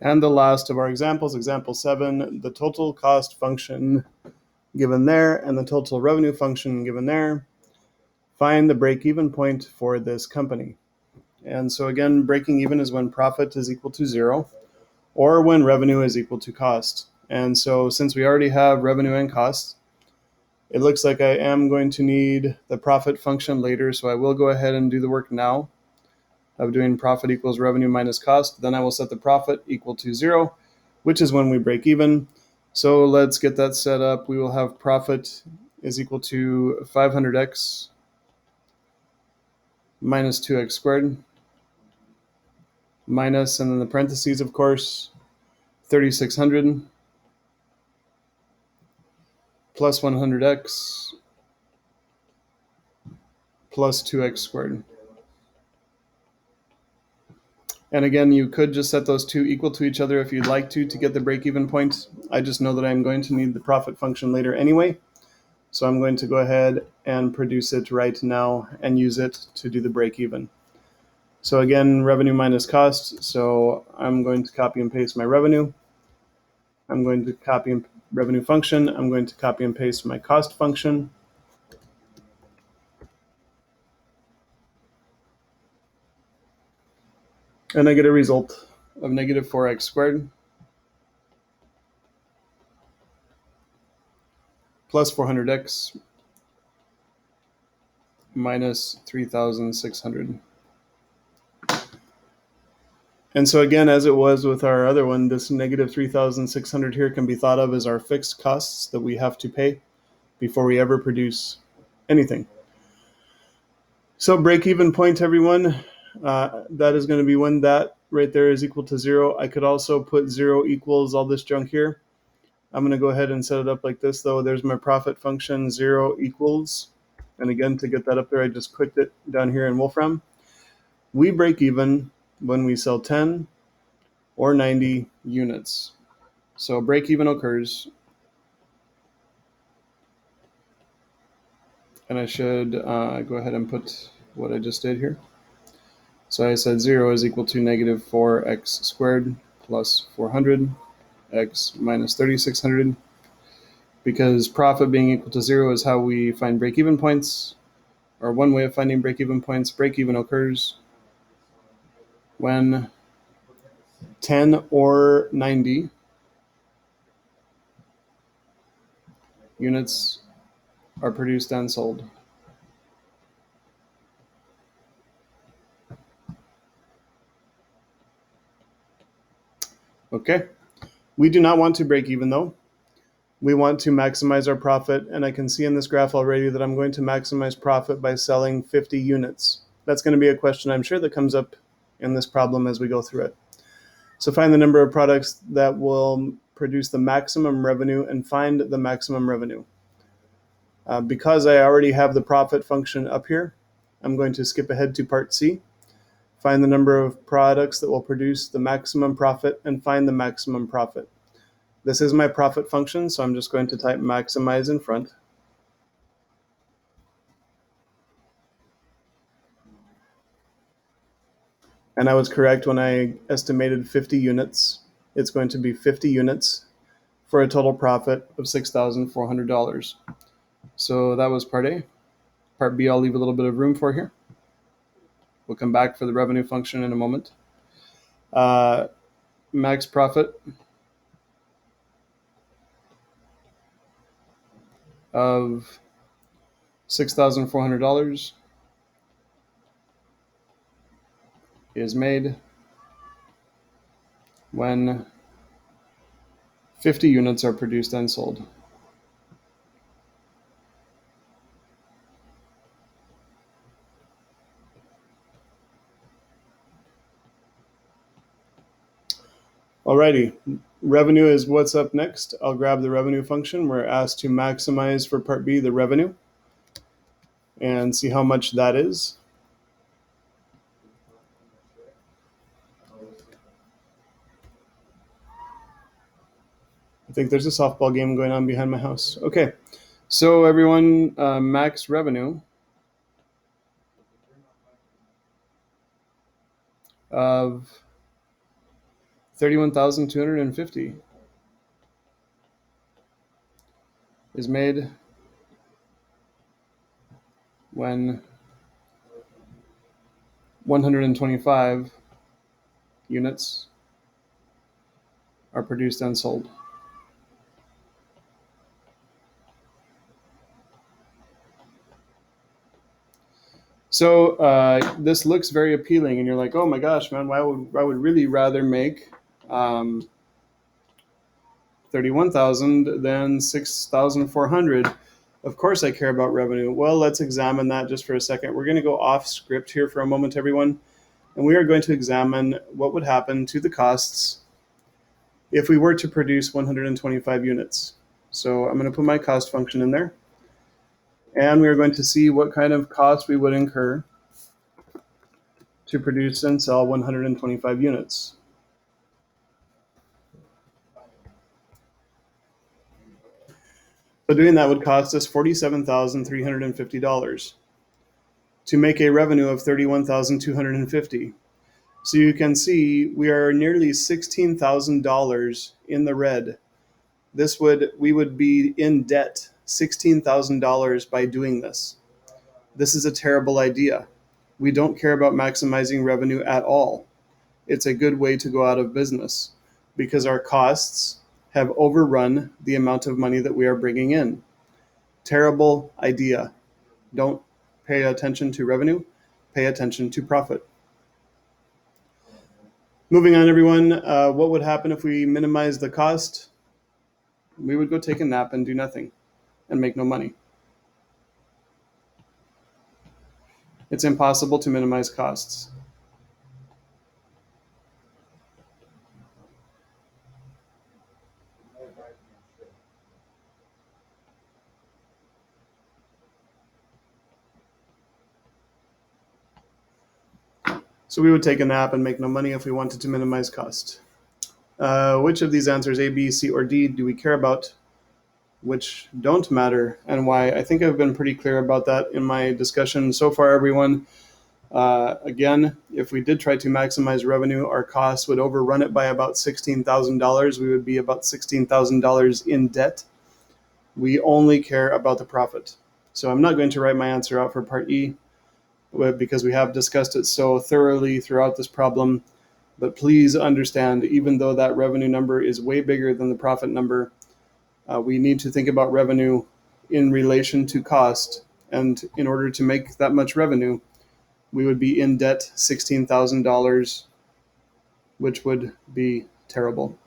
And the last of our examples, example 7, the total cost function given there and the total revenue function given there. Find the break-even point for this company. And so again, breaking even is when profit is equal to 0 or when revenue is equal to cost. And so since we already have revenue and cost, it looks like I am going to need the profit function later, so I will go ahead and do the work now of doing profit equals revenue minus cost. Then I will set the profit equal to 0, which is when we break even. So let's get that set up. We will have profit is equal to 500x minus 2x squared minus, and then the parentheses, of course, 3600 plus 100x plus 2x squared. And again, you could just set those two equal to each other if you'd like to get the break-even point. I just know that I'm going to need the profit function later anyway. So I'm going to go ahead and produce it right now and use it to do the break-even. So again, revenue minus cost. So I'm going to copy and paste my revenue. I'm going to copy revenue function. I'm going to copy and paste my cost function. And I get a result of negative 4x squared plus 400x minus 3,600. And so again, as it was with our other one, this negative 3,600 here can be thought of as our fixed costs that we have to pay before we ever produce anything. So break-even point, everyone, that is going to be when that right there is equal to 0. I could also put 0 equals all this junk here. I'm going to go ahead and set it up like this, though. There's my profit function, 0 equals. And again, to get that up there, I just clicked it down here in Wolfram. We break even when we sell 10 or 90 units. So break even occurs, and I should go ahead and put what I just did here. So I said 0 is equal to negative 4x squared plus 400x minus 3,600. Because profit being equal to 0 is how we find break-even points, or one way of finding break-even points. Break-even occurs when 10 or 90 units are produced and sold. Okay, we do not want to break even though. We want to maximize our profit, and I can see in this graph already that I'm going to maximize profit by selling 50 units. That's going to be a question I'm sure that comes up in this problem as we go through it. So find the number of products that will produce the maximum revenue and find the maximum revenue. Because I already have the profit function up here, I'm going to skip ahead to part C. Find the number of products that will produce the maximum profit and find the maximum profit. This is my profit function, so I'm just going to type maximize in front. And I was correct when I estimated 50 units. It's going to be 50 units for a total profit of $6,400. So that was part A. Part B, I'll leave a little bit of room for here. We'll come back for the revenue function in a moment. Max profit of $6,400 is made when 50 units are produced and sold. Alrighty, revenue is what's up next. I'll grab the revenue function. We're asked to maximize for part B the revenue and see how much that is. I think there's a softball game going on behind my house. Okay, so everyone, max revenue of $31,250 is made when 125 units are produced and sold. So this looks very appealing, and you're like, "Oh my gosh, man! I would really rather make 31,000 than 6,400. Of course, I care about revenue." Well, let's examine that just for a second. We're going to go off script here for a moment, everyone, and we are going to examine what would happen to the costs if we were to produce 125 units. So I'm going to put my cost function in there, and we are going to see what kind of cost we would incur to produce and sell 125 units. So doing that would cost us $47,350 to make a revenue of $31,250. So you can see we are nearly $16,000 in the red. We would be in debt $16,000 by doing this. This is a terrible idea. We don't care about maximizing revenue at all. It's a good way to go out of business because our costs have overrun the amount of money that we are bringing in. Terrible idea. Don't pay attention to revenue, pay attention to profit. Moving on, everyone, what would happen if we minimize the cost? We would go take a nap and do nothing and make no money. It's impossible to minimize costs. So we would take a nap and make no money if we wanted to minimize cost. Which of these answers, A, B, C, or D, do we care about? Which don't matter, and why? I think I've been pretty clear about that in my discussion so far, everyone. Again, if we did try to maximize revenue, our costs would overrun it by about $16,000. We would be about $16,000 in debt. We only care about the profit. So I'm not going to write my answer out for part E because we have discussed it so thoroughly throughout this problem. But please understand, even though that revenue number is way bigger than the profit number, we need to think about revenue in relation to cost. And in order to make that much revenue, we would be in debt $16,000, which would be terrible.